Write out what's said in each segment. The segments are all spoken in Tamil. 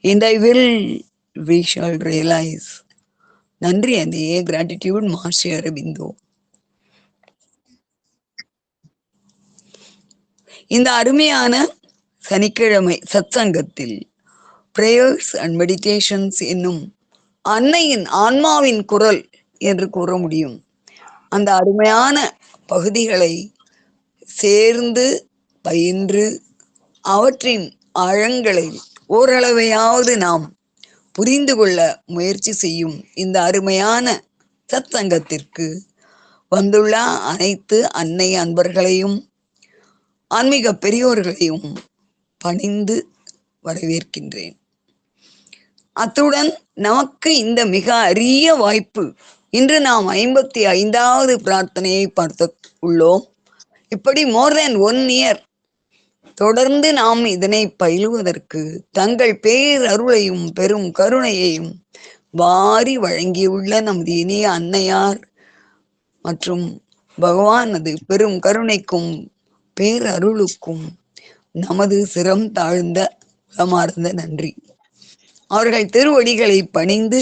In thy will we shall realize. நன்றி அதையே கிராட்டிடியூட் மாஸ்டர் அரபிந்தோ. இந்த அருமையான சனிக்கிழமை சத்சங்கத்தில் பிரேயர்ஸ் அண்ட் மெடிடேஷன்ஸ் என்னும் அன்னையின் ஆன்மாவின் குரல் என்று கூற முடியும். அந்த அருமையான பகுதிகளை சேர்ந்து பயின்று அவற்றின் ஆழங்களை ஓரளவையாவது நாம் புரிந்து கொள்ள முயற்சி செய்யும் இந்த அருமையான சத்சங்கத்திற்கு வந்துள்ள அனைத்து அன்னை அன்பர்களையும் ஆன்மீக பெரியோர்களையும் பணிந்து வரவேற்கின்றேன். அத்துடன் நமக்கு இந்த மிக அரிய வாய்ப்பு, இன்று நாம் 55வது பிரார்த்தனையை பார்த்து உள்ளோம். இப்படி மோர் தென் 1 இயர் தொடர்ந்து நாம் இதனை பயிலுவதற்கு தங்கள் பேரருளையும் பெரும் கருணையையும் வாரி வழங்கியுள்ள நமது இனிய அன்னையார் மற்றும் பகவானது பெரும் கருணைக்கும் பேரருளுக்கும் நமது சிரம் தாழ்ந்த உளமார்ந்த நன்றி. அவர்கள் திருவடிகளை பணிந்து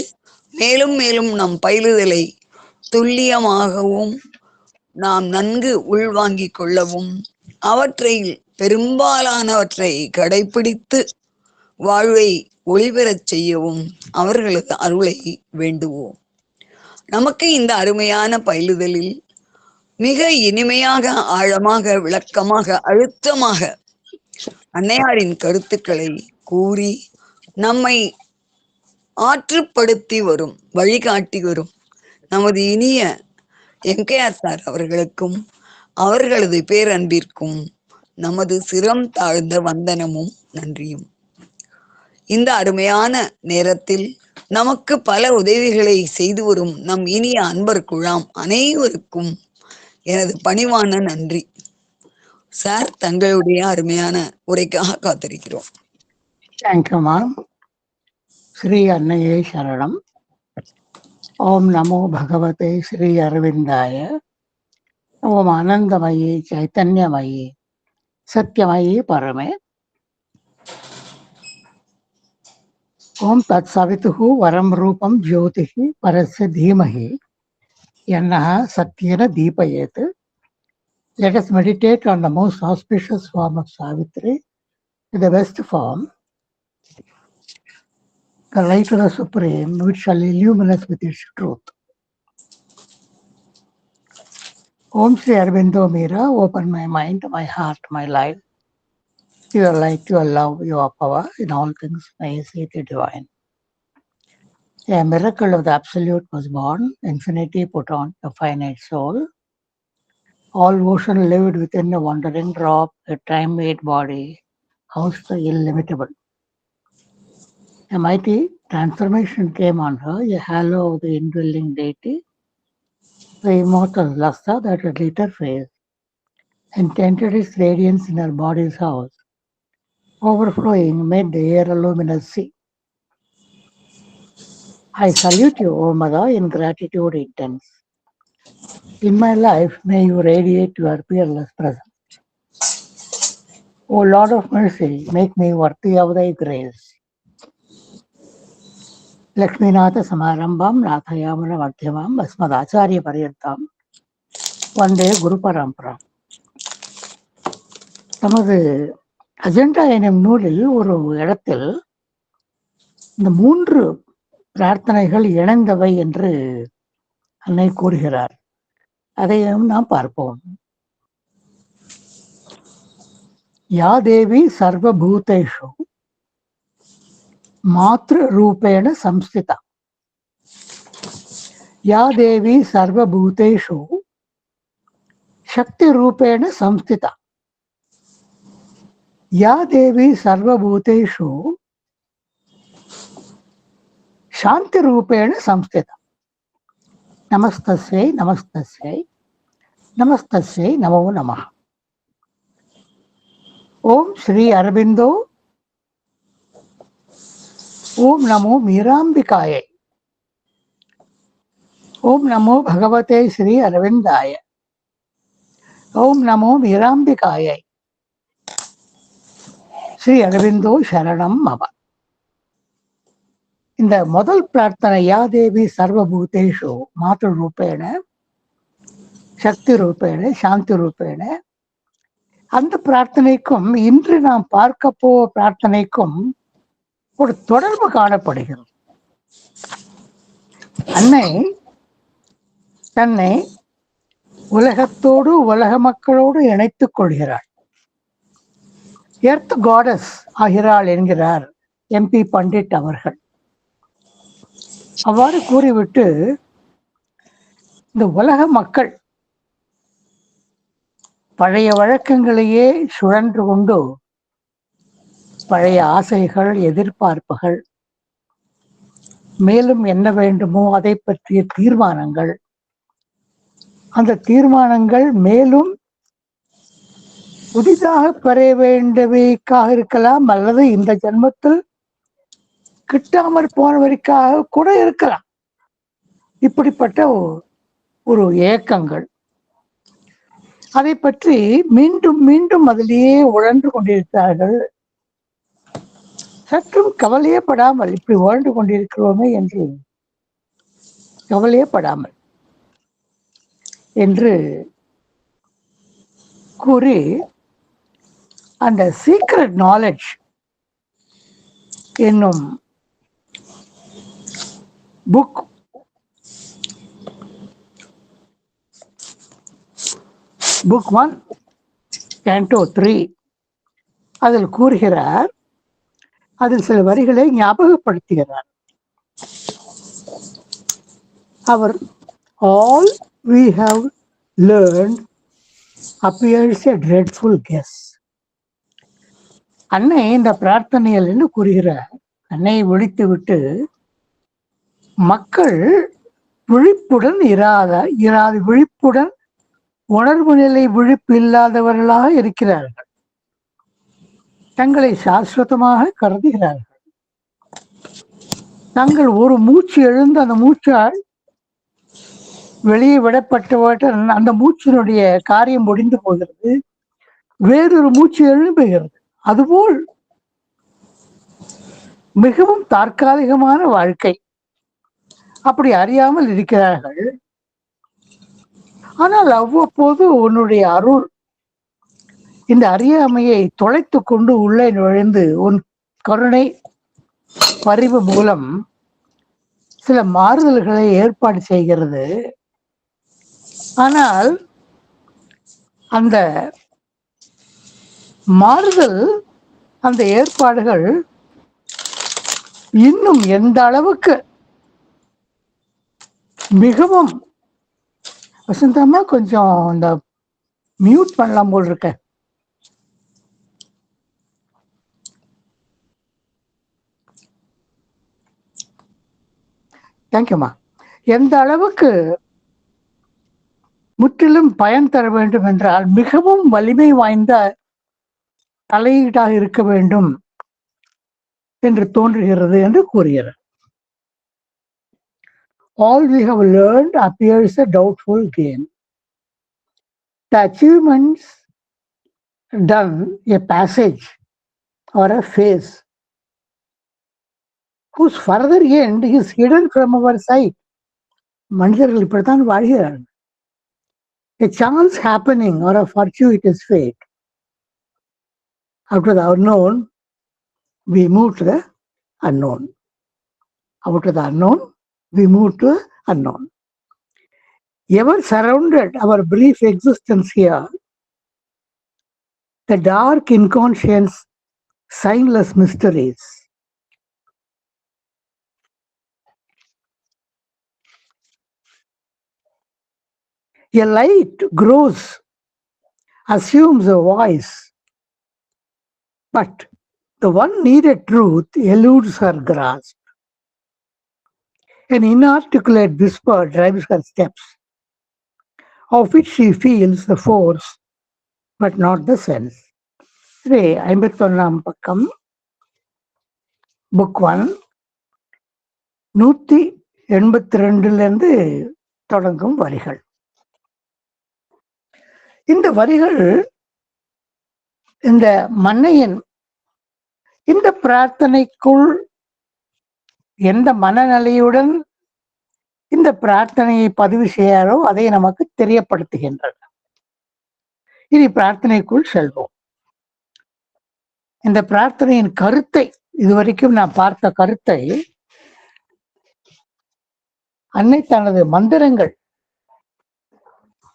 மேலும் மேலும் நம் பயிலுதலை துல்லியமாகவும் நாம் நன்கு உள்வாங்கிக் கொள்ளவும் அவற்றை பெரும்பாலானவற்றை கடைபிடித்து வாழ்வை ஒளிபெறச் செய்யவும் அவர்களது அருளை வேண்டுவோம். நமக்கு இந்த அருமையான பயிலுதலில் மிக இனிமையாக, ஆழமாக, விளக்கமாக, அழுத்தமாக அன்னையாரின் கருத்துக்களை கூறி நம்மை ஆற்றுப்படுத்தி வரும், வழிகாட்டி வரும் நமது இனிய எம்கேஆர் சார் அவர்களுக்கும் அவர்களது பேரன்பிற்கும் நமது சிரம் தாழ்ந்த வந்தனமும் நன்றியும். இந்த அருமையான நேரத்தில் நமக்கு பல உதவிகளை செய்து வரும் நம் இனிய அன்பர் குழாம் அனைவருக்கும் எனது பணிவான நன்றி. சார், தங்களுடைய அருமையான உரைக்காக காத்திருக்கிறோம். தேங்க்யூமா. ஸ்ரீ அன்னையே சரணம். ஓம் நமோ பகவதே ஸ்ரீ அரவிந்தாய. ஓம் ஆனந்தமயி சைத்தன்யமயி சத்யமயி பரமே. ஓம் தத் சவிதுஹு வரம் ரூபம் ஜோதிஹி பரஸ்ய தீமஹி யன்னஹ சத்யேன தீபயேத். Let us meditate on the most auspicious form of Savitri, the best form, the light of the Supreme, which shall illumine us with its truth. Om Sri Aurobindo Mira, open my mind, my heart, my life, your light, your love, your power, in all things may see the divine. A miracle of the Absolute was born, infinity put on a finite soul. All ocean lived within a wandering drop, a time-made body, housed the illimitable. A mighty transformation came on her, a halo of the indwelling deity, the immortal luster that had lit her face, and tinted its radiance in her body's house, overflowing made the air a luminous sea. I salute you, O Mother, in gratitude intense. In my life, may you radiate your peerless presence. O Lord of mercy, make me worthy of thy grace. Lakshminatha Samarambam Nathayamana Madhyamam Asmadacharya Paryantam Vande Guru Paramparam. நமது அஜெண்டா எனும் நூலில் ஒரு இடத்தில் இந்த 3 பிரார்த்தனைகள் இணைந்தவை என்று அன்னை கூறுகிறார். அதையும் நாம் பார்ப்போம். யா தேவி சர்வபூதேஷு மாத்ரு ரூபேண சம்ஸ்திதா. யா தேவி சர்வபூதேஷு சக்தி ரூபேண சம்ஸ்திதா. யா தேவி சர்வபூதேஷு சாந்தி ரூபேண சம்ஸ்திதா. நமஸ்தஸ்யை நமஸ்தஸ்யை நமஸ்தஸ்யை நமோ நமः. ஓம் ஸ்ரீ அரவிந்தோ. ஓம் நமோ மீராம்பிகாயை. ஓம் நமோ பகவதே ஸ்ரீ அரவிந்தாய. ஓம் நமோ மீராம்பிகாயை. ஸ்ரீ அரவிந்தோ சரணம் மம. இந்த முதல் பிரார்த்தனை யா தேவி சர்வபூதேஷு மாத்ரு ரூபேண சக்தி ரூபேண சாந்தி ரூபேண, அந்த பிரார்த்தனைக்கும் இன்று நாம் பார்க்க போவ பிரார்த்தனைக்கும் ஒரு தொடர்பு காணப்படுகிறது. அன்னை தன்னை உலகத்தோடு உலக மக்களோடு இணைத்துக் கொள்கிறாள். எர்த் காடஸ் ஆகிறாள் என்கிறார் MP பண்டிட் அவர்கள். அவ்வாறு கூறிவிட்டு, இந்த உலக மக்கள் பழைய வழக்கங்களையே சுழன்று கொண்டு பழைய ஆசைகள், எதிர்பார்ப்புகள், மேலும் என்ன வேண்டுமோ அதை பற்றிய தீர்மானங்கள், அந்த தீர்மானங்கள் மேலும் புதிதாக பெற வேண்டியவைக்காக இருக்கலாம், அல்லது இந்த ஜென்மத்தில் கிட்டாமற் போனவருக்காக கூட இருக்கலாம். இப்படிப்பட்ட ஒரு ஏக்கங்கள், அதை பற்றி மீண்டும் மீண்டும் அதிலேயே உழன்று கொண்டிருக்கிறார்கள். சற்றும் கவலையே படாமல், இப்படி உழன்று கொண்டிருக்கிறோமே என்று கவலையே படாமல் என்று கூறி, அந்த சீக்ரெட் நாலேஜ் என்னும் புக் புக் 1 Canto 3 அதில் கூறுகிறார். அதில் சில வரிகளை ஞாபகப்படுத்துகிறார். அவர் all we have learned appears a dreadful guess. அன்னை இந்த பிரார்த்தனையில் என்று கூறுகிறார். அன்னை விழித்துவிட்டு, மக்கள் விழிப்புடன் விழிப்புடன் உணர்வு நிலை விழிப்பு இல்லாதவர்களாக இருக்கிறார்கள். தங்களை சாஸ்வதமாக கருதுகிறார்கள். தாங்கள் ஒரு மூச்சு எழுந்து அந்த மூச்சால் வெளியே விடப்பட்டவற்ற அந்த மூச்சினுடைய காரியம் முடிந்து போகிறது, வேறொரு மூச்சு எழும்புகிறது. அதுபோல் மிகவும் தற்காலிகமான வாழ்க்கை, அப்படி அறியாமல் இருக்கிறார்கள். ஆனால் அவ்வப்போது உன்னுடைய அருள் இந்த அறியாமையை தொலைத்து கொண்டு உள்ளே நுழைந்து உன் கருணை பரிவு மூலம் சில மாறுதல்களை ஏற்பாடு செய்கிறது. ஆனால் அந்த மாறுதல், அந்த ஏற்பாடுகள் இன்னும் எந்த அளவுக்கு மிகவும் வசந்தமா கொஞ்சம் இந்த மியூட் பண்ணலாம் போல் இருக்க. தேங்க்யூமா. எந்த அளவுக்கு முற்றிலும் பயன் தர வேண்டும் என்றால் மிகவும் வலிமை வாய்ந்த தலையீடாக இருக்க வேண்டும் என்று தோன்றுகிறது என்று கூறுகிறார். All we have learned appears a doubtful game. The achievements done a passage or a phase whose further end is hidden from our sight. மனிதர்கள் இப்படித்தான் வாழ்கிறார்கள். A chance happening or a fortuitous fate. After the unknown, we move to the unknown. After the unknown, we move to the unknown. Ever surrounded our brief existence here, the dark inconscience, signless mysteries. A light grows, assumes a voice, but the one needed truth eludes her grasp. An inarticulate whisper drives her steps, of which she feels the force, but not the sense. இது 51ஆம் பக்கம், புக் 1, 182 தொடங்கும் வரிகள். இந்த வரிகள் இந்த மன்னையின் இந்த பிரார்த்தனைக்குள் எந்த மனநிலையுடன் இந்த பிரார்த்தனையை பதிவு செய்யாரோ அதை நமக்கு தெரியப்படுத்துகின்றன. இனி பிரார்த்தனைக்குள் செல்வோம். இந்த பிரார்த்தனையின் கருத்தை, இதுவரைக்கும் நான் பார்த்த கருத்தை அன்னை தனது மந்திரங்கள்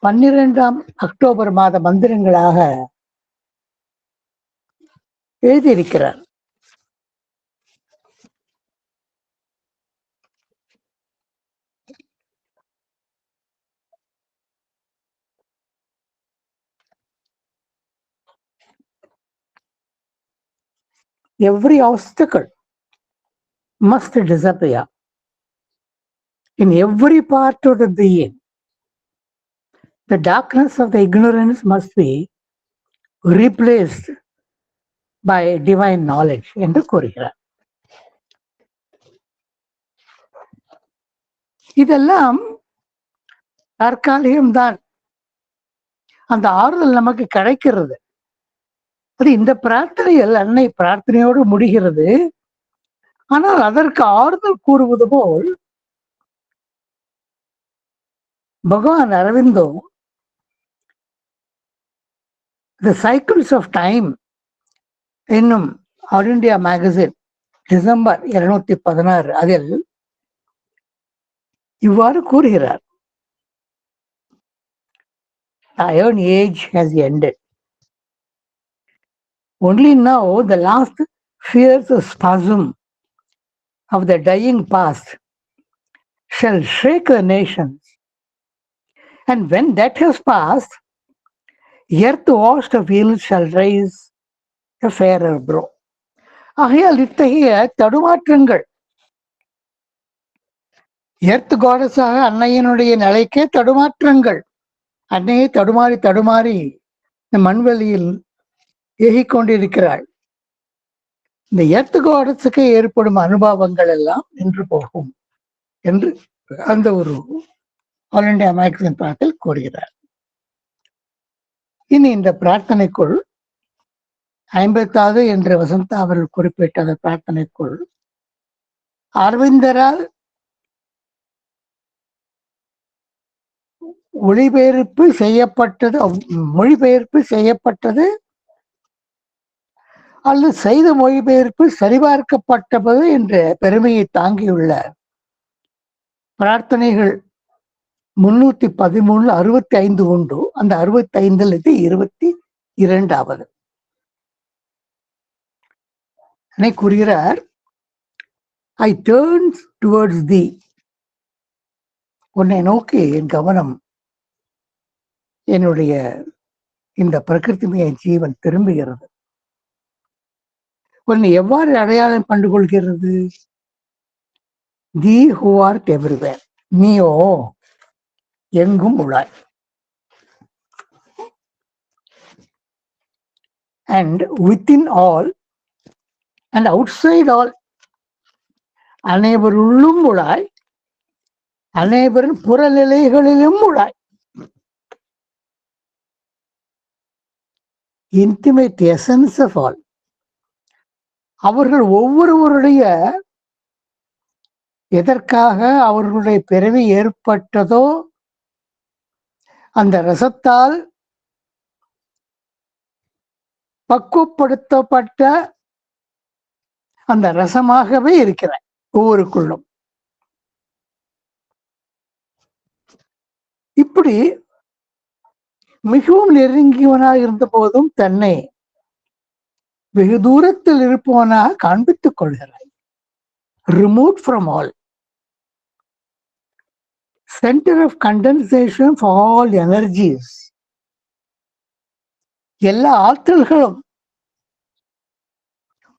12ஆம் அக்டோபர் மாத மந்திரங்களாக எழுதியிருக்கிறார். Every obstacle must disappear in every part of the being. The darkness of the ignorance must be replaced by divine knowledge என்று கூறுகிறார். இதெல்லாம் தற்காலிகம்தான். அந்த ஆறுதல் நமக்கு கிடைக்கிறது. அது இந்த பிரார்த்தனையில் அன்னை பிரார்த்தனையோடு முடிகிறது. ஆனால் அதற்கு ஆறுதல் கூறுவது போல் பகவான் அரவிந்தோ தி சைக்கிள்ஸ் ஆஃப் டைம் என்னும் ஆல் இண்டியா மேகசின் டிசம்பர் 216 அதில் இவ்வாறு கூறுகிறார். The iron age has ended. Only now the last fierce spasm of the dying past shall shake the nations. And when that has passed, earth washed of ill shall rise a fairer brow. ஆகையால் இத்தகைய தடுமாற்றங்கள், எர்த் கோடஸாக அன்னையினுடைய நிலைக்கே தடுமாற்றங்கள், அன்னையை தடுமாறி தடுமாறி இந்த மண்வெளியில் ஏகிக் கொண்டிருக்கிறாள். இந்த எர்த் கோடஸுக்கு ஏற்படும் அனுபவங்கள் எல்லாம் நின்று போகும் என்று அந்த ஒரு ஆல் இண்டியா மேகசின் பாட்டில் கூறுகிறார். இனி இந்த பிரார்த்தனைக்குள் 50வது என்று வசந்தா அவர்கள் குறிப்பிட்ட அந்த பிரார்த்தனைக்குள் அரவிந்தரால் மொழிபெயர்ப்பு செய்யப்பட்டது அல்லது செய்த மொழிபெயர்ப்பு சரிபார்க்கப்பட்டது என்ற பெருமையை தாங்கியுள்ள பிரார்த்தனைகள் 313 65 உண்டு. அந்த 65 இது 22வது. கூறுகிறார், ஐ டர்ன்ஸ் டுவர்ட்ஸ் தி, உன்னை நோக்கி என் கவனம், என்னுடைய இந்த பிரகிருதிமய ஜீவன் திரும்புகிறது. உன்னை எவ்வாறு அடையாளம் கண்டுகொள்கிறது? தி ஹூ ஆர் எவ்ரிவேர், நீயோ எங்கும் உள்ளாய். And within all and outside all, அனைவருள்ளும் உள்ளாய், அனைவரின் புறநிலைகளிலும் உள்ளாய். இன்டிமேட் எசன்ஸ் ஆஃப் ஆல், அவர்கள் ஒவ்வொருவருடைய எதற்காக அவர்களுடைய பிறவி ஏற்பட்டதோ அந்த ரசத்தால் பக்குவப்படுத்தப்பட்ட அந்த ரசமாகவே இருக்கிறார் ஒவ்வொருக்குள்ளும். இப்படி மிகவும் நெருங்கியவனாக இருந்த போதும் தன்னை வெகு தூரத்தில் இருப்பவனாக காண்பித்துக் கொள்கிறாய். Remove from all, centre of condensation for all energies, எல்லா ஆற்றல்களும்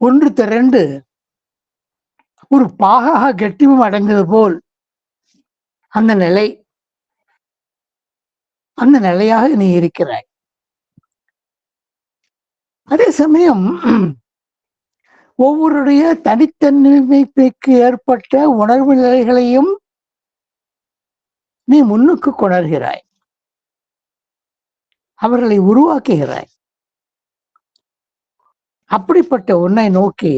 ஒன்று திரண்டு ஒரு பாகாக கெட்டிமம் அடைந்தது போல் அந்த நிலையாக நீ இருக்கிறாய். அதே சமயம் ஒவ்வொருடைய தனித்தன்மைக்கு ஏற்பட்ட உணர்வு நிலைகளையும் நீ முன்னுக்கு கொணர்கிறாய், அவர்களை உருவாக்குகிறாய். அப்படிப்பட்ட உன்னை நோக்கி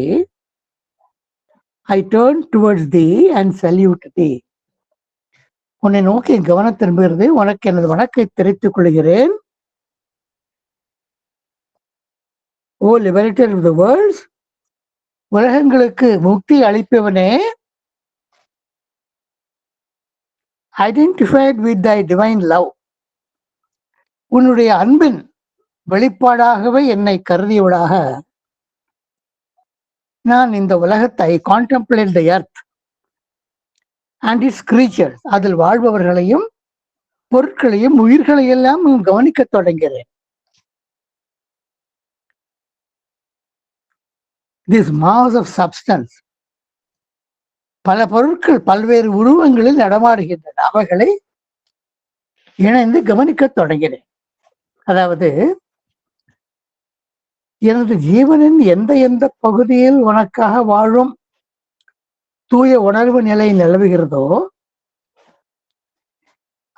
I turn towards thee and salute thee. உன்னை நோக்கி என் கவனம் திரும்புகிறது, உனக்கு எனது வணக்கை தெரிவித்துக் கொள்கிறேன். O liberator of the worlds, உலகங்களுக்கு முக்தி அளிப்பவனே, identified with thy divine love, உன்னுடைய அன்பின் வெளிப்பாடாகவே என்னை கருதியவளாக நான் இந்த உலகத்தை contemplate the earth and its creatures, அதில் வாழ்பவர்களையும் பொருட்களையும் உயிர்களையெல்லாம் கவனிக்க தொடங்கிறேன். திஸ் மாஸ் ஆஃப் சப்ஸ்டன்ஸ், பல பொருட்கள் பல்வேறு உருவங்களில் நடமாடுகின்றன, அவைகளை இணைந்து கவனிக்க தொடங்கினேன். அதாவது எனது ஜீவனின் எந்த எந்த பகுதியில் உனக்காக வாழும் தூய உணர்வு நிலை நிலவுகிறதோ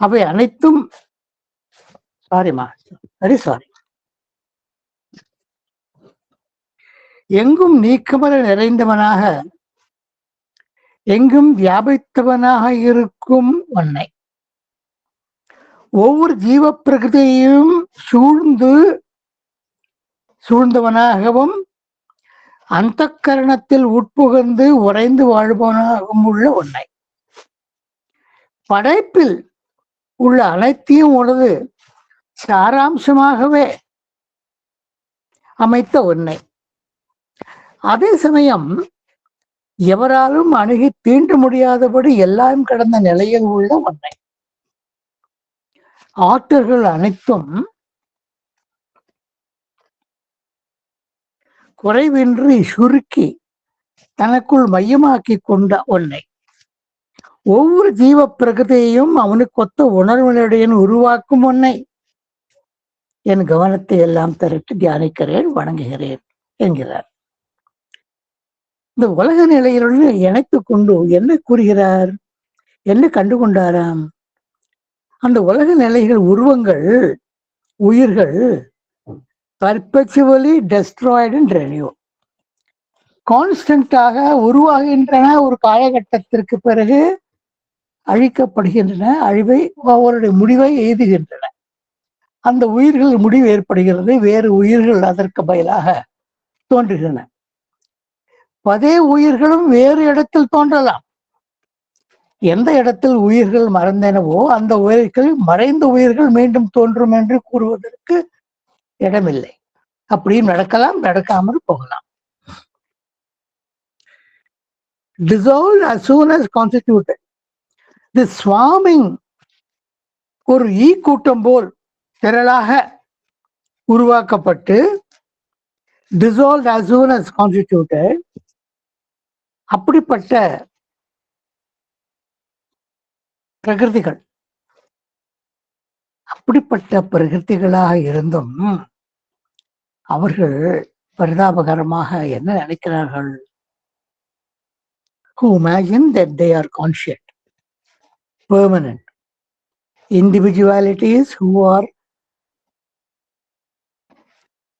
அவை அனைத்தும் சாரி எங்கும் நீக்கமர நிறைந்தவனாக எங்கும் வியாபித்தவனாக இருக்கும் உன்னை ஒவ்வொரு ஜீவ பிரகிருதியையும் சூழ்ந்தவனாகவும் அந்த கரணத்தில் உட்புகந்து உறைந்து வாழ்பவனாகவும் உள்ள உன்னை, படைப்பில் உள்ள அனைத்தையும் உனது சாராம்சமாகவே அமைத்த உன்னை, அதே சமயம் எவராலும் அணுகி தீண்ட முடியாதபடி எல்லாம் கடந்த நிலையில் உள்ள உன்னை, ஆற்றல்கள் அனைத்தும் குறைவின்றி சுருக்கி தனக்குள் மையமாக்கி கொண்ட உன்னை, ஒவ்வொரு ஜீவ பிரகதியையும் அவனுக்கு ஒத்த உணர்வுகளுடன் உருவாக்கும் உன்னை என் கவனத்தை எல்லாம் திரட்டி தியானிக்கிறேன், வணங்குகிறேன் என்கிறார். இந்த உலக நிலையிலுடன் இணைத்துக் கொண்டு என்ன கூறுகிறார், என்ன கண்டுகொண்டாராம்? அந்த உலக நிலைகள் உருவங்கள் உயிர்கள் perpetually destroyed and renewed, கான்ஸ்டன்டாக உருவாகின்றன, ஒரு காலகட்டத்திற்கு பிறகு அழிக்கப்படுகின்றன, அழிவை அவருடைய முடிவை எய்துகின்றன. அந்த உயிர்கள் முடிவு ஏற்படுகிறது, வேறு உயிர்கள் அதற்கு பதிலாக தோன்றுகின்றன. அதே உயிர்களும் வேறு இடத்தில் தோன்றலாம். எந்த இடத்தில் உயிர்கள் மறைந்தனவோ அந்த உயிர்கள் மறைந்த உயிர்கள் மீண்டும் தோன்றும் என்று கூறுவதற்கு இடமில்லை. அப்படியும் நடக்கலாம், நடக்காமல் போகலாம். Dissolved as soon as constituted. This swarming, ஒரு ஈ கூட்டம் போல் திரளாக உருவாக்கப்பட்டு dissolved as soon as constituted, அப்படிப்பட்ட பிரகிருதிகள், அப்படிப்பட்ட பிரகிருதிகளாக இருந்தும் அவர்கள் பரிதாபகரமாக என்ன நினைக்கிறார்கள்? Who imagine that they are conscient, permanent individualities who are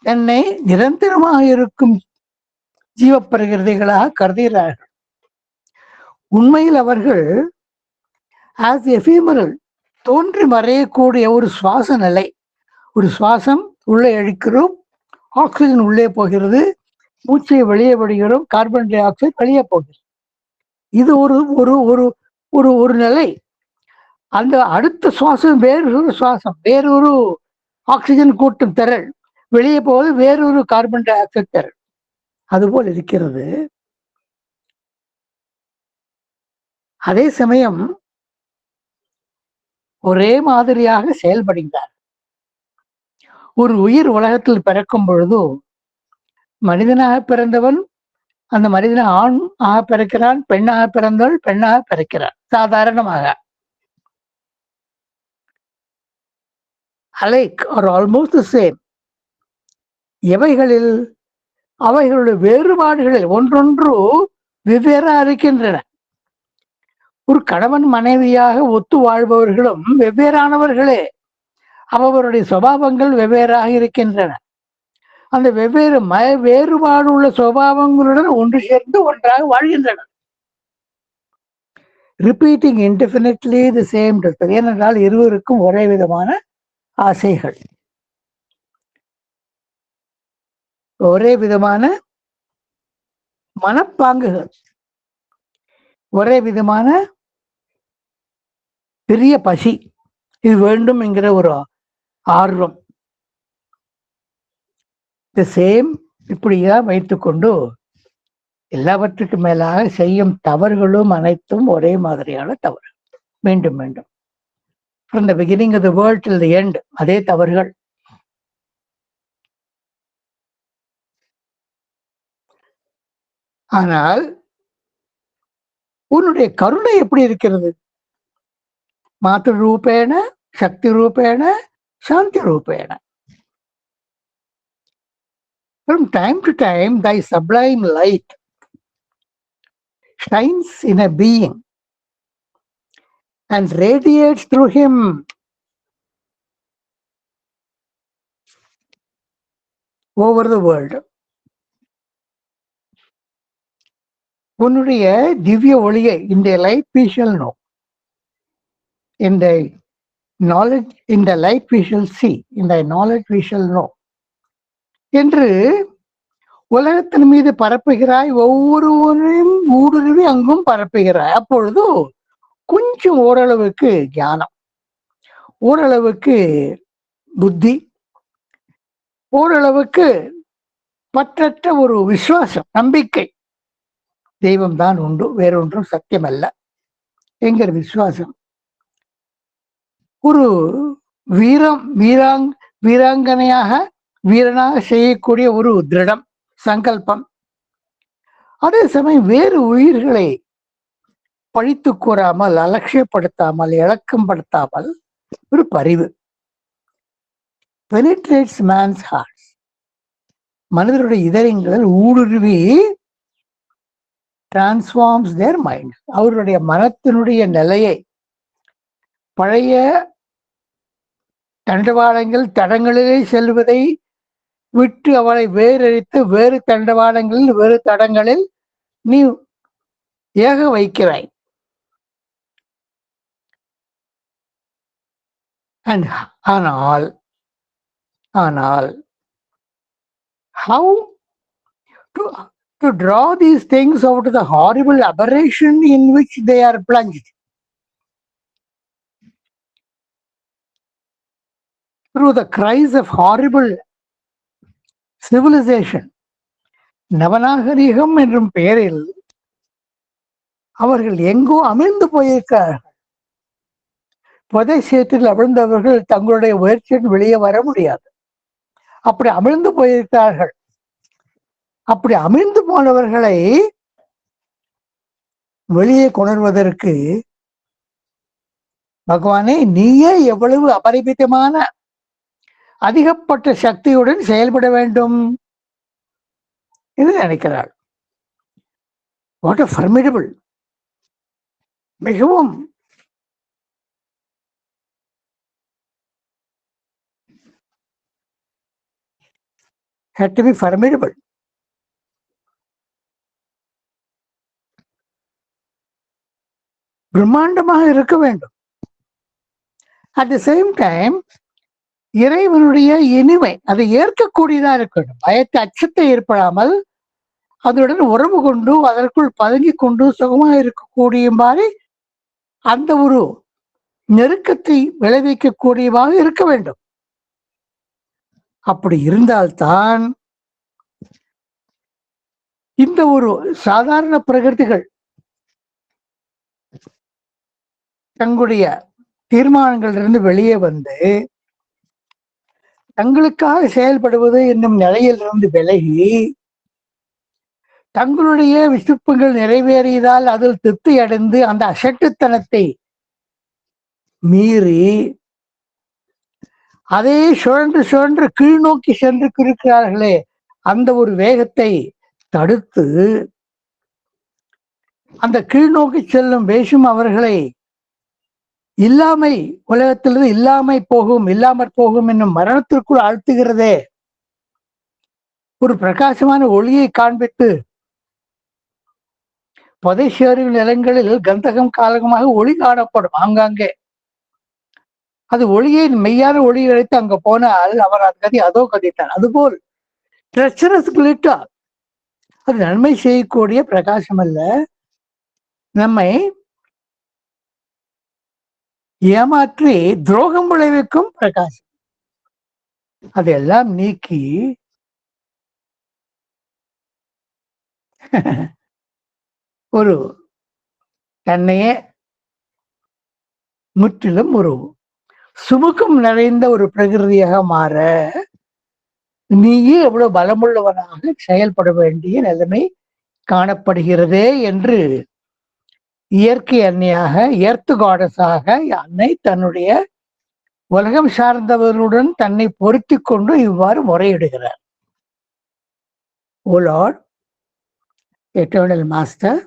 தன்னை நிரந்தரமாக இருக்கும் ஜீவ பிரகிருதிகளாக கருதுகிறார்கள். உண்மையில் அவர்கள் as ephemeral, தோன்றி மறையக்கூடிய ஒரு சுவாச நிலை. ஒரு சுவாசம் உள்ளே இழுக்கிறோம், ஆக்சிஜன் உள்ளே போகிறது, மூச்சை வெளியே விடுகிறோம், கார்பன் டை ஆக்சைடு வெளியே போகிறது. இது ஒரு ஒரு ஒரு ஒரு ஒரு நிலை. அந்த அடுத்த சுவாசம் வேறொரு சுவாசம், வேறொரு ஆக்சிஜன் கூட்டம் திரள், வெளியே போவது வேறொரு கார்பன் டை ஆக்சைடு திரள். அதுபோல் இருக்கிறது. அதே சமயம் ஒரே மாதிரியாக செயல்படுகிறார். ஒரு உயிர் உலகத்தில் பிறக்கும் பொழுது மனிதனாக பிறந்தவன் அந்த மனிதன் ஆண் ஆக பிறக்கிறான், பெண்ணாக பிறந்தவள் பெண்ணாக பிறக்கிறான். சாதாரணமாக alike or almost the same. எவைகளில்? அவைகளுடைய வேறுபாடுகளில் ஒன்றொன்று வெவ்வேறாக இருக்கின்றன. ஒரு கணவன் மனைவியாக ஒத்து வாழ்பவர்களும் வெவ்வேறானவர்களே. அவர்களுடைய சுபாவங்கள் வெவ்வேறாக இருக்கின்றன. அந்த வெவ்வேறு வேறுபாடு உள்ள சுபாவங்களுடன் ஒன்று சேர்ந்து ஒன்றாக வாழ்கின்றனர். Repeating indefinitely the same truth. ஏனென்றால் இருவருக்கும் ஒரே விதமான ஆசைகள், ஒரே விதமான மனப்பாங்குகள், ஒரே விதமான பெரிய பசி, இது வேண்டும் என்கிற ஒரு ஆர்வம், தி சேம். இப்படிதான் வைத்துக்கொண்டு எல்லாவற்றுக்கு மேலாக செய்யும் தவறுகளும் அனைத்தும் ஒரே மாதிரியான தவறு, மீண்டும் மீண்டும் from the beginning of the world till the end அதே தவறுகள். ஆனால் உன்னுடைய கருணை எப்படி இருக்கிறது? மாத்ரு ரூபேண, சக்தி ரூபேண, சாந்தி ரூபேண. From time to time, thy sublime light shines in a being and radiates through him over the world. உன்னுடைய திவ்ய ஒளியை, in the light we shall know, in thy knowledge, in the light we shall see, in thy knowledge we shall know என்று உலகத்தின் மீது பரப்புகிறாய். ஒவ்வொருவரையும் ஊடுருவி அங்கும் பரப்புகிறாய். அப்பொழுது கொஞ்சம் ஓரளவுக்கு ஞானம், ஓரளவுக்கு புத்தி, ஓரளவுக்கு பற்றற்ற ஒரு விசுவாசம், நம்பிக்கை, தெய்வம் தான் உண்டு, வேறொன்றும் சத்தியம் அல்ல என்கிற விசுவாசம், ஒரு வீராங்கனையாக, வீரனாக செய்யக்கூடிய ஒரு திருடம் சங்கல்பம். அதே சமயம் வேறு உயிர்களை பழித்து கூறாமல், அலட்சியப்படுத்தாமல், இலக்கம் படுத்தாமல் ஒரு பரிவு. penetrates man's hearts. மனிதருடைய இதயங்களில் ஊடுருவி transforms their mind. அவருடைய மனத்தினுடைய நிலையை, பழைய தண்டவாளங்கள் தடங்களிலே செல்வதை விட்டு அவளை வேறழித்து வேறு தண்டவாளங்களில், வேறு தடங்களில் நீ ஏக வைக்கிறாய். ஆனால் how to draw these things out of the horrible aberration in which they are plunged through the cries of horrible civilization. நவநாகரிகம் என்றும் பெயரில் அவர்கள் எங்கோ அமிழ்ந்து போயிருக்கிறார்கள். புதை சேற்றில் அமிழ்ந்தவர்கள் தங்களுடைய முயற்சியின் வெளியே வர முடியாது. அப்படி அமிழ்ந்து போயிருக்கிறார்கள். அப்படி அமிழ்ந்து போனவர்களை வெளியே கொணர்வதற்கு பகவானே நீயே எவ்வளவு அபரிமிதமான அதிகப்பட்ட சக்தியுடன் செயல்பட வேண்டும் என்று நினைக்கிறாள். வாட் a formidable, மிகவும் had to be formidable. பிரம்மாண்டமாக இருக்க வேண்டும். அட் தி சேம் டைம் இறைவனுடைய இனிமை அதை ஏற்கக்கூடியதா இருக்கணும். பயத்தை, அச்சத்தை ஏற்படாமல் அதனுடன் உறவு கொண்டு அதற்குள் பதுங்கி கொண்டு சுகமாக இருக்கக்கூடிய மாதிரி அந்த ஒரு நெருக்கத்தை விளைவிக்கக்கூடியதாக இருக்க வேண்டும். அப்படி இருந்தால்தான் இந்த ஒரு சாதாரண பிரகிருதிகள் தங்களுடைய தீர்மானங்களிலிருந்து வெளியே வந்து தங்களுக்காக செயல்படுவது என்னும் நிலையிலிருந்து விலகி தங்களுடைய விருப்பங்கள் நிறைவேறியதால் அதில் திருப்தி அடைந்து அந்த அசட்டுத்தனத்தை மீறி அதே சுழன்று கீழ் நோக்கி சென்று இருக்கிறார்களே அந்த ஒரு வேகத்தை தடுத்து அந்த கீழ் நோக்கி செல்லும் வேஷம் அவர்களை இல்லாமை, உலகத்திலிருந்து இல்லாமற் போகும் என்னும் மரணத்திற்குள் ஆழ்த்துகிறதே. ஒரு பிரகாசமான ஒளியை காண்பித்து புதைசேறு நிலங்களில் கந்தகம் காலகமாக ஒளி காணப்படும் ஆங்காங்கே. அது ஒளியை மெய்யான ஒளி அழைத்து அங்க போனால் அவர் அது கதி அதோ கதித்தான். அதுபோல் ட்ரெச்சரஸ் கிளிட்டர் அது நன்மை செய்யக்கூடிய பிரகாசம் அல்ல, நம்மை ஏமாற்றி துரோகம் விளைவிக்கும் பிரகாசம். அதையெல்லாம் நீக்கி ஒரு தன்னையே முற்றிலும் ஒரு சுமுகம் நிறைந்த ஒரு பிரகிருதியாக மாற நீயே எவ்வளவு பலமுள்ளவனாக செயல்பட வேண்டிய நிலைமை காணப்படுகிறதே என்று இயற்கை அன்னையாக, எர்த் காடஸாக அன்னை தன்னுடைய உலகம் சார்ந்தவர்களுடன் தன்னை பொருத்தி கொண்டு இவ்வாறு முறையிடுகிறார். ஓ லார்ட், எட்டர்னல் மாஸ்டர்,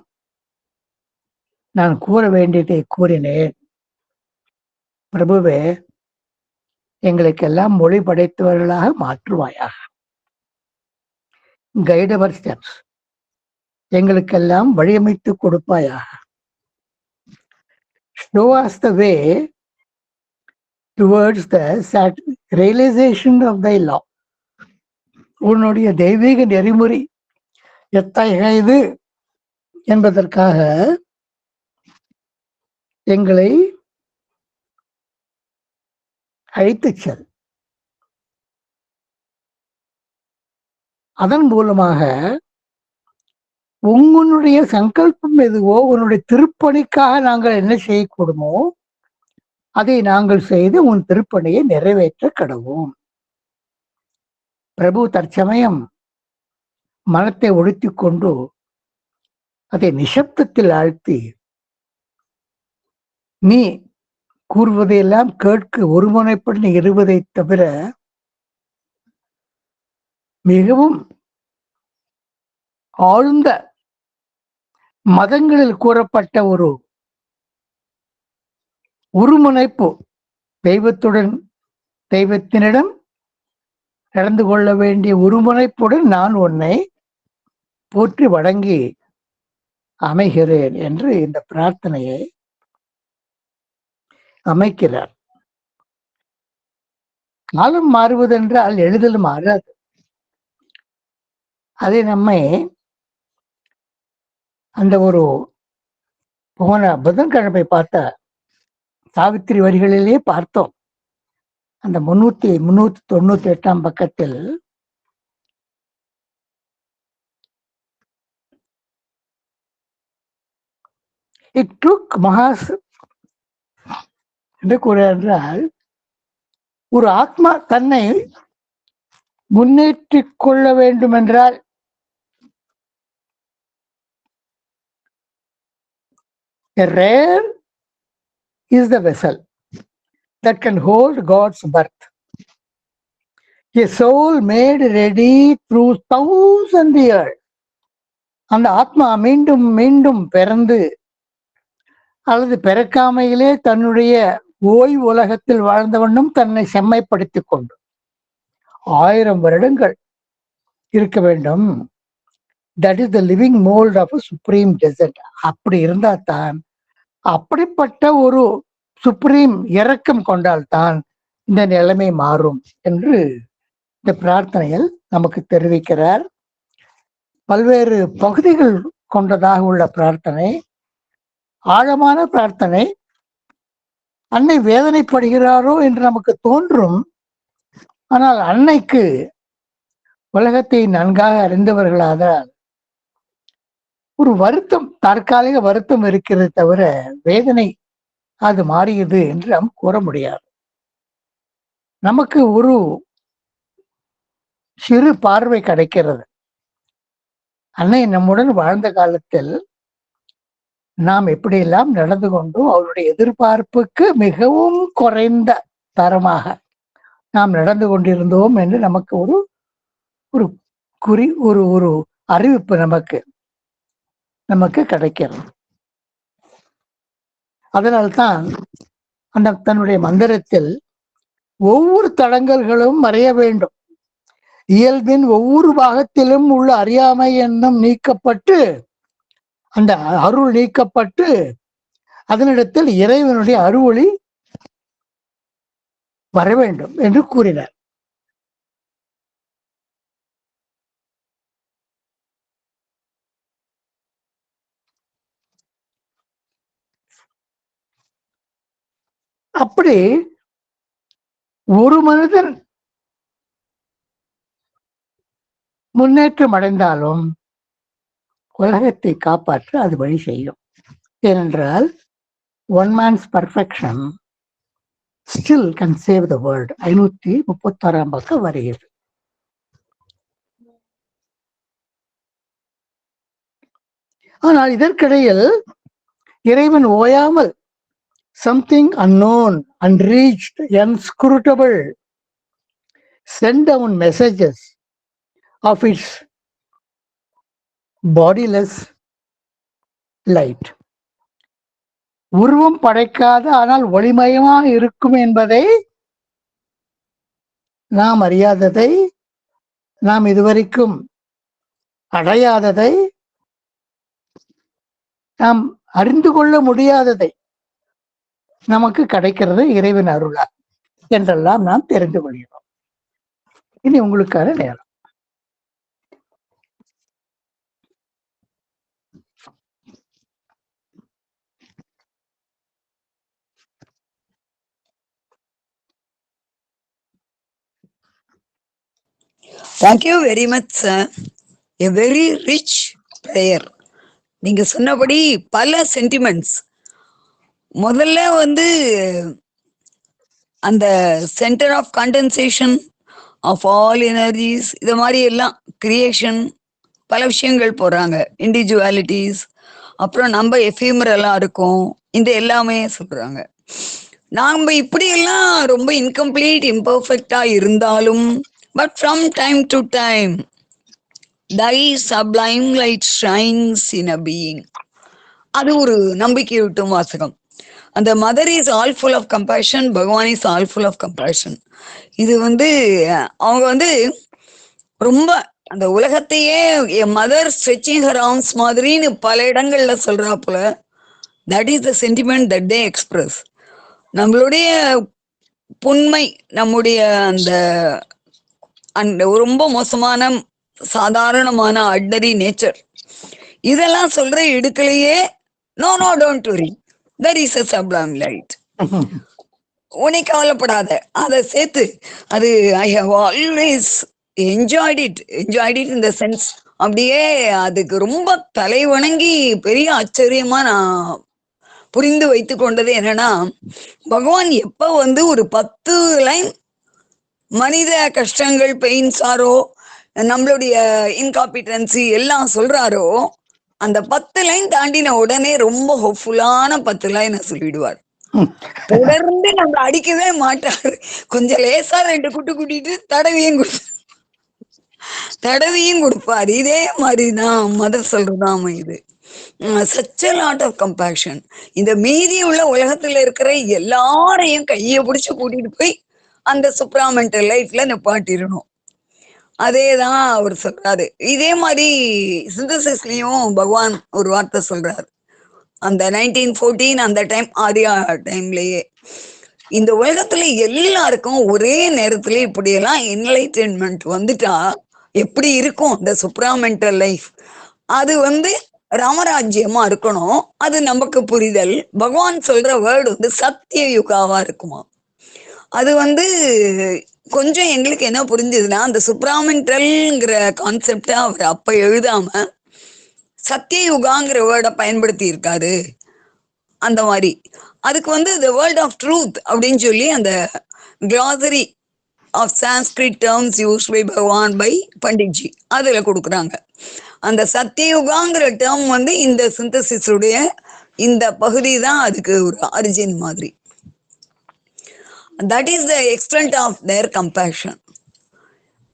நான் கூற வேண்டியதை கூறினேன். பிரபுவே, எங்களுக்கெல்லாம் மொழி படைத்தவர்களாக மாற்றுவாயாக. கைட் அவர் ஸ்டெப்ஸ், எங்களுக்கெல்லாம் வழியமைத்து கொடுப்பாயாக. Show us the way towards the realization of thy law. உன்னுடைய தெய்வீக நெறிமுறை எத்தகையது என்பதற்காக எங்களை அழைத்துச் செல். அதன் மூலமாக உங்களுடைய சங்கல்பம் எதுவோ, உன்னுடைய திருப்பணிக்காக நாங்கள் என்ன செய்யக்கூடுமோ அதை நாங்கள் செய்து உன் திருப்பணியை நிறைவேற்ற கடவோம். பிரபு தற்சமயம் மனத்தை ஒடுத்தி கொண்டு அதை நிசப்தத்தில் ஆழ்த்தி நீ கூறுவதையெல்லாம் கேட்க ஒருமுனைப்பட்டு இருவதை தவிர மிகவும் ஆழ்ந்த மதங்களில் கூறப்பட்ட ஒரு ஒருமுனைப்பு, தெய்வத்துடன் தெய்வத்தினிடம் நடந்து கொள்ள வேண்டிய ஒருமுனைப்புடன் நான் உன்னை போற்றி வணங்கி அமைகிறேன் என்று இந்த பிரார்த்தனையை அமைக்கிறார். காலம் மாறுவதென்றால் எளிதில் மாறாது. அதை நம்மை அந்த ஒரு போன புதன்கிழமை பார்த்த சாவித்திரி வரிகளிலே பார்த்தோம். அந்த 398 பக்கத்தில் இட் டுக் மகாஸ் என்று கூற என்றால், ஒரு ஆத்மா தன்னை முன்னேற்றிக் கொள்ள வேண்டும் என்றால் a rare is the vessel that can hold God's birth. A soul made ready through 1000 years. அந்த ஆத்மா மீண்டும் மீண்டும் பிறந்து அல்லது பிறக்காமையிலே தன்னுடைய ஓய்வு உலகத்தில் வாழ்ந்தவண்ணும் தன்னை செம்மைப்படுத்திக் கொண்டு 1000 வருடங்கள் இருக்க வேண்டும். That is the living mould of supreme desert. அப்படி இருந்தா தான், அப்படிப்பட்ட ஒரு சுப்ரீம் இரக்கம் கொண்டால்தான் இந்த நிலைமை மாறும் என்று இந்த பிரார்த்தனையில் நமக்கு தெரிவிக்கிறார். பல்வேறு பகுதிகள் கொண்டதாக உள்ள பிரார்த்தனை, ஆழமான பிரார்த்தனை. அன்னை வேதனைப்படுகிறாரோ என்று நமக்கு தோன்றும். ஆனால் அன்னைக்கு உலகத்தை நன்காக அறிந்தவர்களாக ஒரு வருத்தம், தற்காலிக வருத்தம் இருக்கிறது தவிர வேதனை அது மாறியது என்று நாம் கூற முடியாது. நமக்கு ஒரு சிறு பார்வை கிடைக்கிறது. அன்னை நம்முடன் வாழ்ந்த காலத்தில் நாம் எப்படியெல்லாம் நடந்து கொண்டோம், அவருடைய எதிர்பார்ப்புக்கு மிகவும் குறைந்த தரமாக நாம் நடந்து கொண்டிருந்தோம் என்று நமக்கு ஒரு ஒரு குறி ஒரு ஒரு அறிவிப்பு நமக்கு கிடைக்கிறது. அதனால்தான் அந்த தன்னுடைய மந்திரத்தில் ஒவ்வொரு தடங்கல்களும் மறைய வேண்டும், இயல்பின் ஒவ்வொரு பாகத்திலும் உள்ள அறியாமை எண்ணம் நீக்கப்பட்டு அந்த அருள் நீக்கப்பட்டு அதனிடத்தில் இறைவனுடைய அருளொளி வர வேண்டும் என்று கூறினார். அப்படி ஒரு மனிதன் முன்னேற்றம் அடைந்தாலும் உலகத்தை காப்பாற்ற அது வழி செய்யும். ஏனென்றால் one mens perfection still can save the world. 536 பக்கம் வருகிறது. ஆனால் இதற்கிடையில் இறைவன் ஓயாமல் something unknown, unreached, unscrutable send down messages of its bodiless light. உருவம் படைக்காத ஆனால் ஒளிமயமா இருக்கும் என்பதை நாம் அறியாததை, நாம் இதுவரைக்கும் அடையாததை, நாம் அறிந்து கொள்ள முடியாததை நமக்கு கிடைக்கிறது இறைவன் அருளா என்றெல்லாம் நாம் தெரிந்து கொள்கிறோம். இனி உங்களுக்கான நேரம். Thank you very much, sir. A very rich prayer. நீங்க சொன்னபடி பல சென்டிமெண்ட்ஸ். முதல்ல அந்த centre of condensation of all energies, இது மாதிரி எல்லாம் கிரியேஷன், பல விஷயங்கள் போடுறாங்க. இண்டிவிஜுவாலிட்டிஸ், அப்புறம் நம்ம எஃபீமரெல்லாம் இருக்கும், இந்த எல்லாமே சொல்றாங்க. நாம் இப்படியெல்லாம் ரொம்ப இன்கம்ப்ளீட் இம்பர்ஃபெக்டா இருந்தாலும், but from time to time thy sublime light shines in a being. அது ஒரு நம்பிக்கையூட்டும் வாசகம். அந்த mother is all full of compassion, Bhagavan is all full of compassion. இது அவங்க ரொம்ப அந்த உலகத்தையே மதர் ஸ்ட்ரெச்சிங் ஹர் ஆர்ம்ஸ் மாதிரின்னு பல இடங்கள்ல சொல்றா போல. That is the sentiment that they express. நம்மளுடைய புண்மை, நம்முடைய அந்த ரொம்ப மோசமான சாதாரணமான ஆர்டினரி நேச்சர், இதெல்லாம் சொல்ற இடுக்கலையே no no don't worry, there is a sublime light. உன்னை கவலைப்படாத, அதை சேர்த்து அது I have always enjoyed it in the sense, அப்படியே அதுக்கு ரொம்ப தலை வணங்கி பெரிய ஆச்சரியமா நான் புரிந்து வைத்து கொண்டது என்னன்னா, பகவான் எப்ப ஒரு 10 லைன் மனித கஷ்டங்கள், பெயின், சாரோ, நம்மளுடைய இன்காம்பிட்டன்சி எல்லாம் சொல்றாரோ, அந்த 10 லைன் தாண்டின உடனே ரொம்ப ஹோப்ஃபுல்லான 10 லைனை சொல்லிடுவார். தொடர்ந்து நம்ம அடிக்கவே மாட்டாரு. கொஞ்சம் லேசா 2 குட்டு கூட்டிட்டு தடவியும் கொடுப்பார். இதே மாதிரிதான் மதர் சொல்றதாம். இது such a lot of compassion. இந்த மீதி உள்ள உலகத்துல இருக்கிற எல்லாரையும் கையை பிடிச்சு கூட்டிட்டு போய் அந்த சுப்ராமெண்டல் லைஃப்ல நிப்பாட்டிடணும். அதேதான் அவர் சொல்றாரு. இதே மாதிரி சிந்தசிஸ்லயும் பகவான் ஒரு வார்த்தை சொல்றாரு. அந்த 1914 அந்த டைம், ஆரியா டைம்லயே, இந்த உலகத்துல எல்லாருக்கும் ஒரே நேரத்துல இப்படியெல்லாம் என்லைட்டன்மெண்ட் வந்துட்டா எப்படி இருக்கும் இந்த சுப்ராமெண்டல் லைஃப். அது ராமராஜ்யமா இருக்கணும். அது நமக்கு புரிதல். பகவான் சொல்ற வேர்டு சத்திய யுகாவா இருக்குமா. அது கொஞ்சம் எங்களுக்கு என்ன புரிஞ்சதுன்னா, அந்த சுப்ராமெண்டல்ங்கிற கான்செப்ட அவர் அப்ப எழுதாம சத்தியயுகாங்கிற வேர்டை பயன்படுத்தி இருக்காரு. அந்த மாதிரி அதுக்கு த வேர்ல்ட் ஆஃப் ட்ரூத் அப்படின்னு சொல்லி அந்த glossary of Sanskrit terms use by Bhagwan by Panditji அதுல கொடுக்குறாங்க. அந்த சத்தியயுகாங்கிற டேர்ம் இந்த சிந்தசிஸுடைய இந்த பகுதி தான் அதுக்கு ஒரு ஆரிஜின் மாதிரி. That is the extent of their compassion.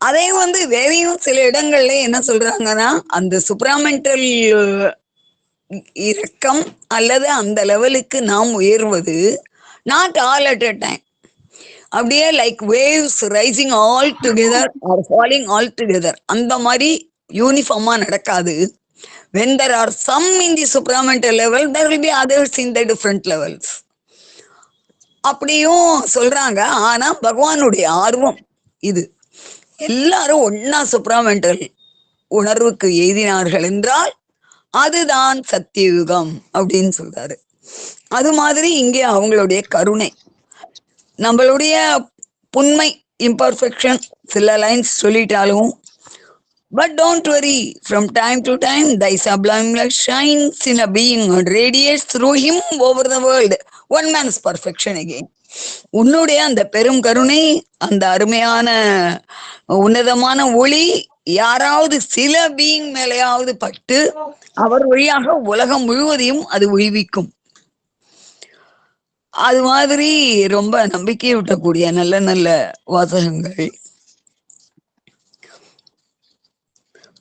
அதே வேறையும் சில இடங்கள்ல என்ன சொல்றாங்கன்னா, அந்த சுப்ராமெண்டல் இரக்கம் அல்லது அந்த லெவலுக்கு நாம் உயர்வது not all at a time. அப்படியே like waves rising all together or falling all together, அந்த மாதிரி யூனிஃபார்மா நடக்காது. when there are some in the supramental level, there will be others in the different levels. அப்படியும் சொல்றாங்க. ஆனா பகவானுடைய ஆர்வம் இது, எல்லாரும் ஒன்னா சுப்ராமெண்டல் உணர்வுக்கு எய்தினார்கள் என்றால் அதுதான் சத்தியுகம் அப்படின்னு சொல்றாரு. அது மாதிரி இங்கே அவங்களுடைய கருணை, நம்மளுடைய புண்மை, இம்பர்ஃபெக்ஷன், சில lines சொல்லிட்டாலும், but don't worry, from time to time thy sublime light shines in a being and radiates through him over the world. One man's perfection again. உன்னுடைய அந்த பெரும் கருணை, அந்த அருமையான உன்னதமான ஒளி யாராவது சில பீயிங் மேலேயாவது பட்டு அவர் வழியாக உலகம் முழுவதையும் அது உய்விக்கும். அது மாதிரி ரொம்ப நம்பிக்கை ஊட்டக்கூடிய நல்ல நல்ல வாசகங்கள்.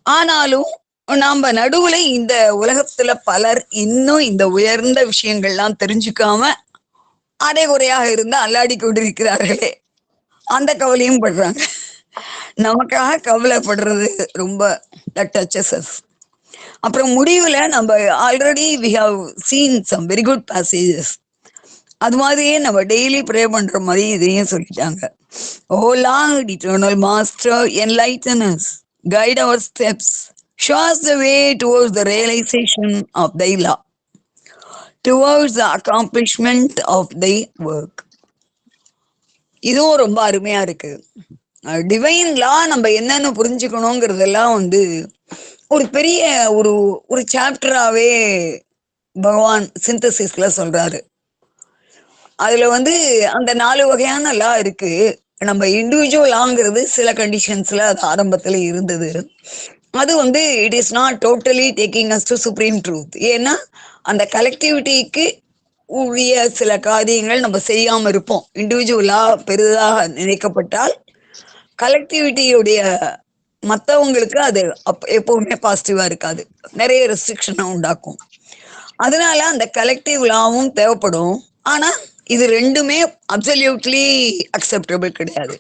ஆனாலும் நாம நடுவுல இந்த உலகத்துல பலர் இன்னும் இந்த உயர்ந்த விஷயங்கள்லாம் தெரிஞ்சுக்காம அரைகுறையாக இருந்து அல்லாடி கொண்டிருக்கிறார்களே, அந்த கவலையும் படுறாங்க. நமக்காக கவலைப்படுறது ரொம்ப touches us. அப்புறம் முடிவுல நம்ம already we have seen some very good passages. அது மாதிரியே நம்ம டெய்லி ப்ரே பண்ற மாதிரி இதையும் சொல்லிட்டாங்க. O lord eternal master, enlighten us, guide our steps, show us the way towards the realization of thy law, towards the accomplishment of thy work. இதுவும் ரொம்ப அருமையா இருக்கு. டிவைன் லா நம்ம என்னன்னு புரிஞ்சுக்கணுங்கிறதெல்லாம் ஒரு பெரிய ஒரு ஒரு சாப்டராகவே பகவான் சிந்தசிஸ்ல சொல்றாரு. அதுல அந்த 4 வகையான லா இருக்கு. நம்ம இண்டிவிஜுவல் லாங்கிறது சில கண்டிஷன்ஸ்ல அது ஆரம்பத்துல இருந்தது. அது it is not totally taking us to supreme truth. ஏன்னா அந்த கலெக்டிவிட்டிக்கு உரிய சில காரியங்கள் நம்ம செய்யாம இருப்போம். இண்டிவிஜுவலா பெரிதாக நினைக்கப்பட்டால் கலெக்டிவிட்டியுடைய மற்றவங்களுக்கு அது எப்பவுமே பாசிட்டிவா இருக்காது, நிறைய ரெஸ்ட்ரிக்ஷனை உண்டாக்கும். அதனால அந்த கலெக்டிவ் லாவும் தேவைப்படும். ஆனா இது ரெண்டுமே அப்சல்யூட்லி அக்செப்டபிள் கிடையாது.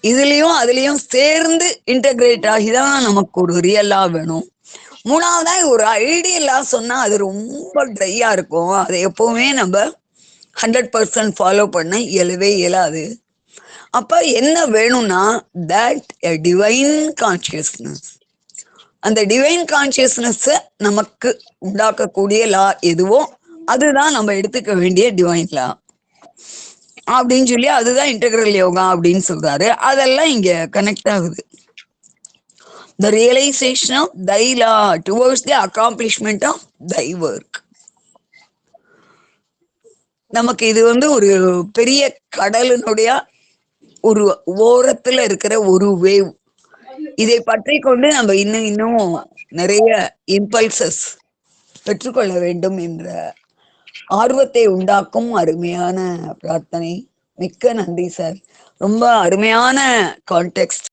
இதுலயும் அதுலயும் சேர்ந்து இன்டகிரேட் ஆகிதான் நமக்கு ஒரு ரியலா வேணும். மூணாவதா ஒரு ஐடியலா சொன்னா அது ரொம்ப ட்ரையா இருக்கும். அதை எப்பவுமே நம்ம 100% ஃபாலோ பண்ண இயலவே இயலாது. அப்ப என்ன வேணும்னா தட் எ டிவைன் கான்சியஸ்னஸ், அந்த டிவைன் கான்சியஸ்னஸ் நமக்கு உண்டாக்கக்கூடிய லா எதுவோ அதுதான் நம்ம எடுத்துக்க வேண்டிய டிவைன் லா அப்படின்னு சொல்லி அதுதான் இன்டெகிரல் யோகா அப்படின்னு சொல்றாரு. அதெல்லாம் இங்க கனெக்ட் ஆகுது. The realization of thy law towards the accomplishment of thy work. நமக்கு இது ஒரு பெரிய கடலினுடைய ஒரு ஓரத்துல இருக்கிற ஒரு வேவ். இதை பற்றி கொண்டு நம்ம இன்னும் நிறைய இம்பல்சஸ் பெற்றுக்கொள்ள வேண்டும் என்ற ஆர்வத்தை உண்டாக்கும் அருமையான பிரார்த்தனை. மிக்க நன்றி சார். ரொம்ப அருமையான கான்டெக்ஸ்ட்.